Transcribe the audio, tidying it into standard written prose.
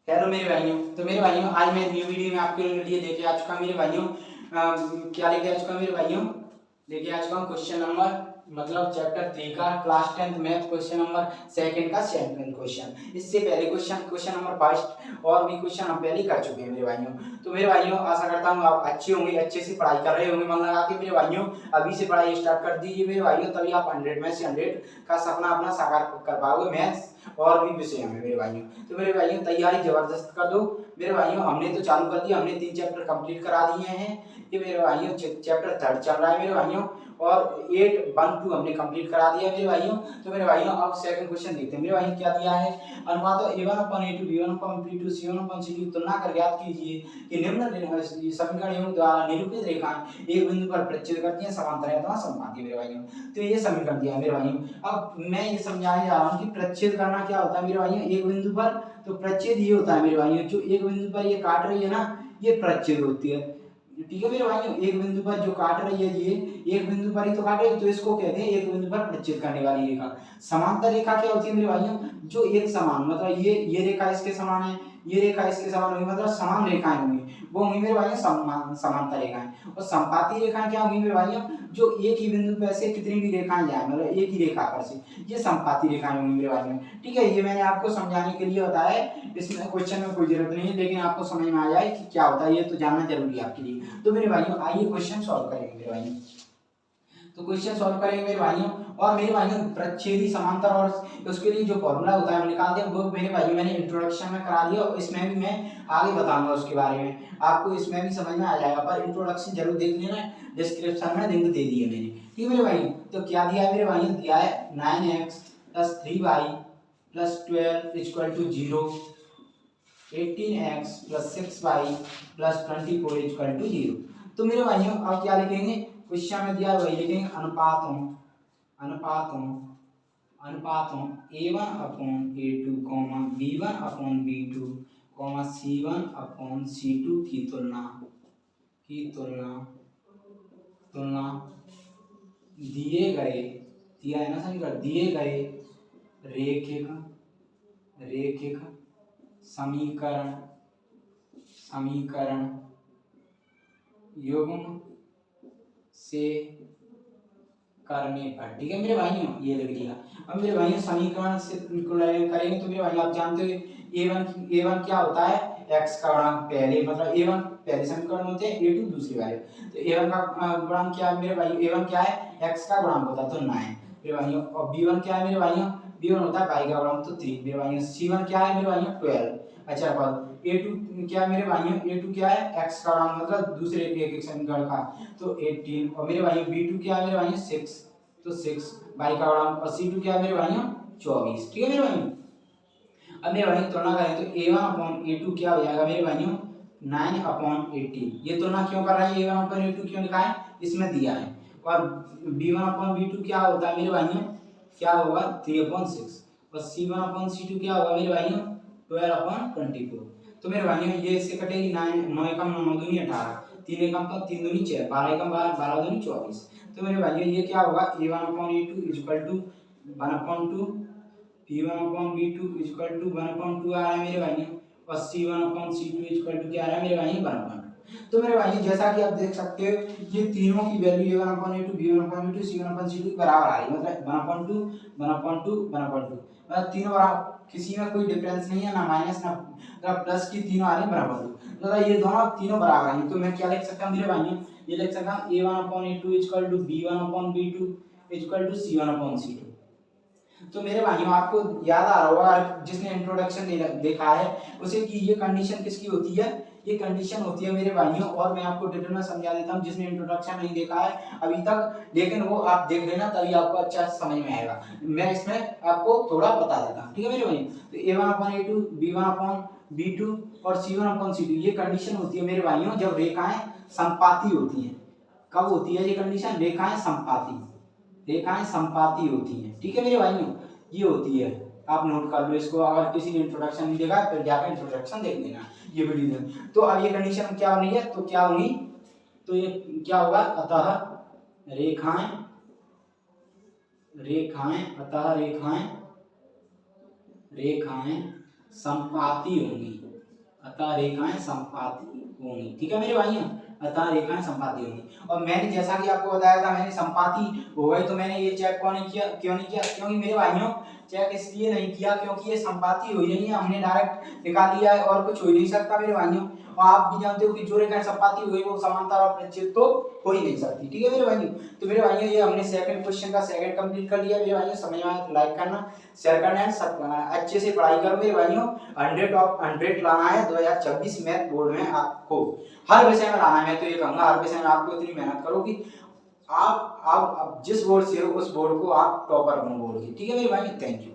Hello मेरे भाइयों। तो मेरे भाइयों आज मैं न्यू वीडियो में आपके लिए लेके आ चुका मेरे भाइयों। क्या लेके आ चुका मेरे भाइयों? लेके आ चुका हूँ क्वेश्चन नंबर मतलब चैप्टर 3 का class 10th math question number second का सेकंड क्वेश्चन। इससे पहले क्वेश्चन नंबर फर्स्ट और भी क्वेश्चन हम पहले कर चुके हैं मेरे भाइयों। तो मेरे भाइयों आशा करता हूँ आप अच्छे होंगे, अच्छे से पढ़ाई कर रहे होंगे मन लगा के मेरे भाइयों। अभी से पढ़ाई स्टार्ट कर दीजिए मेरे भाइयों, तभी आप 100 में से 100 का सपना अपना साकार कर पाओगे मैथ्स और भी विषय में मेरे भाइयों। तो मेरे भाइयों तैयारी जबरदस्त कर दो मेरे भाइयों। हमने तो चालू कर दिया, हमने 3 चैप्टर कंप्लीट करा दिए हैं। ये मेरे भाइयों चैप्टर 3 चल रहा है मेरे भाइयों और 8 1 2 हमने कंप्लीट करा दिया मेरे भाइयों। तो मेरे भाइयों अब सेकंड क्वेश्चन देखते हैं मेरे भाइयों क्या दिया है। अनुपात a1/a2 b1/b2 c1/c2 की तुलना कर ज्ञात कीजिए कि निम्न समीकरणों द्वारा निरूपित रेखाएं एक बिंदु पर प्रच्छेद करती हैं समांतर अथवा समबाहु मेरे भाइयों। तो ये समीकरण दिया है मेरे भाइयों। अब मैं ये समझाने जा रहा हूँ कि प्रच्छेद करना क्या होता है मेरे भाइयों एक बिंदु पर। तो प्रच्छेद ये होता है मेरे भाइयों, जो एक बिंदु पर ये काट रही है ना, ये प्रच्छेद होती है। ठीक है मेरे भाइयों, एक बिंदु पर जो काट रही है ये एक बिंदु पर ही तो काट रही है, तो इसको कहते हैं एक बिंदु पर प्रच्छेद करने वाली रेखा। समांतर रेखा क्या होती है मेरे भाइयों? जो एक समान मतलब ये रेखा इसके समान है, ये रेखा इसके समान होगी, मतलब समान रेखाएं होंगी, वो होंगी मेरे भाइयों समांतर रेखाएं। और संपाती रेखाएं क्या होंगी मेरे भाइयों? जो एक ही बिंदु पर से कितनी भी रेखाएं जाए मतलब एक ही रेखा पर से, ये संपाती रेखाएं होंगी मेरे भाइयों। ठीक है, ये मैंने आपको समझाने के लिए बताया है, इसमें क्वेश्चन में कोई जरूरत नहीं है, लेकिन आपको समझ में आ जाए कि क्या होता है ये तो जानना जरूरी है आपके लिए। तो मेरे भाइयों आइए क्वेश्चन सॉल्व करेंगे मेरे भाइयों। तो क्वेश्चन सॉल्व करेंगे मेरे भाइयों। और मेरे भाइयों प्रच्छेदी समांतर और उसके लिए जो फॉर्मूला होता है हम निकाल दें, वो मेरे भाइयों मैंने इंट्रोडक्शन में करा दिया और इसमें भी मैं आगे बताऊंगा उसके बारे में, आपको इसमें भी समझ में आ जाएगा। पर इंट्रोडक्शन जरूर देख लेना, डिस्क्रिप्शन में लिंक दे दी है मैंने। ठीक है मेरे भाइयों, तो क्या दिया है मेरे भाइयों? दिया है 9x + 3y + 12 = 0, 18x + 6y + 24 = 0। तो मेरे भाइयों अब क्या लिखेंगे? क्वेश्चन में दिया वही लिखेंगे, अनुपातों अनुपातों अनुपातों a1/a2, b1/b2, c1/c2 की तुलना तुलना दिया है ना समीकरण, दिए गए रेखिक समीकरण युग्म से करने पर। ठीक है मेरे भाइयों, ये लिख लिया। अब मेरे भाइयों समीकरण से करेंगे तो मेरे भाई आप जानते हो a1 क्या होता है? x का गुणांक पहले, मतलब a1 पहले समीकरण होते हैं, a2 दूसरे वाले। तो a1 का गुणांक क्या है मेरे भाई? a1 क्या है? x का गुणांक होता है तो 9 मेरे भाइयों। और b1 क्या है मेरे भाइयों? b1 होता है y का गुणांक तो 3 मेरे भाइयों। c1 क्या है मेरे भाइयों? 12। अच्छा पर a2 क्या है मेरे भाइयों? a2 क्या है? x का गुणांक मतलब दूसरे एक समीकरण का, तो 18। और मेरे भाइयों b2 क्या है मेरे भाइयों? 6, तो 6 y का गुणांक। और c2 क्या है मेरे भाइयों? 24। ठीक है मेरे भाइयों। अब मेरे भाइयों तुलना करें तो a1/a2 क्या हो जाएगा मेरे भाइयों? 9/18। ये तुलना क्यों कर रहे हैं? a1/a2 क्यों लिखा है? इसमें दिया है। और b1/b2 क्या होता है मेरे भाइयों? क्या होगा? 3/6। और c1/c2 क्या होगा मेरे भाइयों? 12/24। तो मेरे भाइयों ये इससे कटेगी 9 9 एकम 9 दूनी 18, 3 एकम तो 3 दूनी 6, 12 एकम 12, 12 दूनी 24। तो मेरे भाइयों ये क्या होगा? a1/a2 = 1/2, p1/b2 = 1/2 आ रहा है मेरे भाइयों। और c1/c2 क्या आ रहा है मेरे भाइयों? 1/2। तो मेरे भाइयों जैसा कि आप देख सकते हो ये तीनों की वैल्यू a1/a2, b1/b2, c1/c2 बराबर आ रही है, मतलब 1/2 1/2 1/2, मतलब तीनों बराबर, किसी में कोई डिफरेंस नहीं है, ना माइनस ना मतलब प्लस की, तीनों आ रही है बराबर। मतलब ये दोनों तीनों बराबर हैं। तो मैं क्या लिख सकता हूं मेरे भाइयों? ये लिख सकता हूं a1/a2 = b1/b2 = c1/c2। तो मेरे भाइयों आपको याद आ रहा होगा जिसने इंट्रोडक्शन देखा है उसे कि ये कंडीशन किसकी होती है? ये कंडीशन होती है मेरे भाइयों। और मैं आपको डिटेल में समझा देता हूं जिसने इंट्रोडक्शन नहीं देखा है अभी तक, लेकिन वो आप देख लेना तभी आपको अच्छा समझ में आएगा। मैं इसमें आपको थोड़ा बता देता हूं। ठीक है मेरे भाइयों, तो a1/a2, b1/b2 और c1/c2 ये कंडीशन होती है मेरे भाइयों जब रेखाएं संपाती होती हैं। कब होती है ये कंडीशन? रेखाएं संपाती होती हैं। ठीक है मेरे भाइयों, ये होती है। आप नोट कर लो इसको, अगर किसी ने इंट्रोडक्शन नहीं देखा फिर जाकर इंट्रोडक्शन देख लेना ये वीडियो में। तो अब ये कंडीशन क्या होनी है? तो क्या होगी? तो ये क्या होगा? अतः रेखाएं संपाती होंगी। अतः रेखाएं संपाती होंगी। ठीक है मेरे भाइयों, अतः रेखाएं संपाती होंगी। और मैंने जैसा कि आपको बताया था, मैंने संपाती हो गई तो मैंने ये चेक क्यों नहीं किया? क्योंकि मेरे भाइयों चेक इसलिए नहीं किया क्योंकि ये संपाती हुई नहीं है, हमने डायरेक्ट निकाल लिया है और कुछ हो ही नहीं सकता मेरे भाइयों। और आप भी जानते हो कि जो रेखाएं संपाती हो गई वो समांतर और परिच्छेद तो हो ही नहीं सकती। ठीक है मेरे भाइयों, तो मेरे भाइयों ये हमने सेकंड क्वेश्चन का सेकंड कंप्लीट कर लिया। मेरे भाइयों समझ में आया तो लाइक करना, शेयर करना है, अच्छे से पढ़ाई करो मेरे भाइयों। 100 ऑफ 100 लाना है 2026 मैथ बोर्ड में, आपको हर विषय में लाना है। मैं तो ये कहूंगा हर विषय में आपको इतनी मेहनत करो कि आप जिस बोर्ड से हो उस बोर्ड को आप टॉपर बनो बोर्ड की। ठीक है मेरे भाई, थैंक यू।